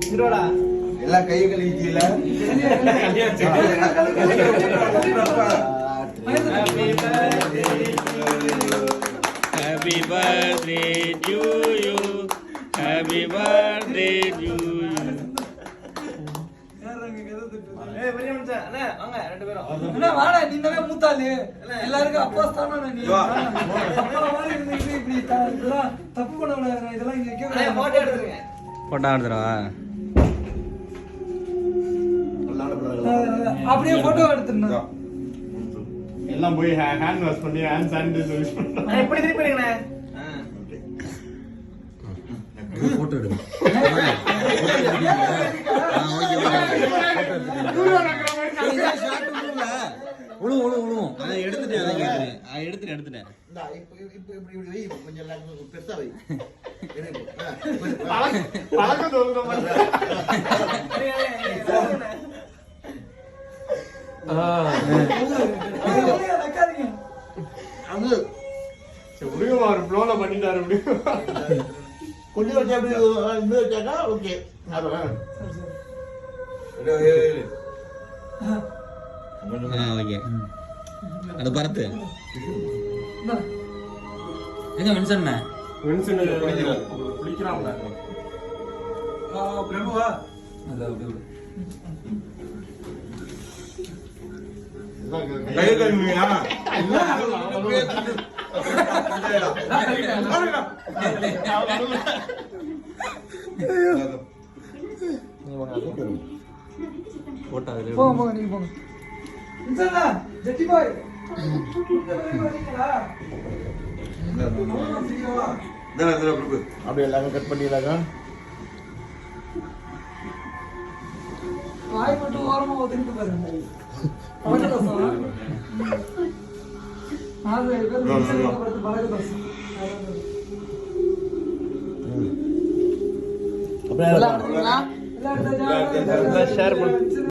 இருடா எல்லாம் கை கழிச்சில Happy birthday to you. Happy birthday to you. ஏய் பெரிய மனுஷன் அண்ணா வாங்க ரெண்டு பேரும் அண்ணா வாடா நீ தானே மூத்தாளு எல்லாருக்கும் அப்பா ஸ்தானம் நீ அப்பா மாதிரி இருந்துட்டு இப்படி இதெல்லாம் தப்பு பண்ணக்கூடாது இதெல்லாம் இங்க வைக்க அண்ணா போட்டோ எடுத்துருங்க போட்டோ எடுத்துறவா அப்படியே போட்டோ எடுத்துடணும் எல்லாம் போய் ஹேண்ட் வாஷ் பண்ணி ஹேண்ட் சானிடைசர் யூஸ் பண்ணி அண்ணா இப்படி திருப்பி எடுங்கண்ணே போட்டோ எடுங்க எடுத்துட்டேன் கொஞ்சம் பெருசா வை பழக்கம் தோணுற மாதிரி அது முடியுமா ஒரு ப்ளோல பண்ணிட்டாரு முடியும் கொஞ்சம் வச்சா அப்படி இன்னும் வச்சாக்கா ஓகே ஓகே அது பரத்து எங்க மென்ஷன் குளிக்கிறாங்க பிரபுவா கை கழுவியா போங்க நீங்க போங்க இன்சல்ல ஜெட்டி பாய் அப்படியே எல்லாமே கட் பண்ணிடலாக்கா வாய் மட்டும் ஓரமா ஒதுக்கிட்டு பாருங்க பழக்க தோசம் அது பழக்க தோசம் அப்படியே எல்லாம் ஷேர் பண்ணு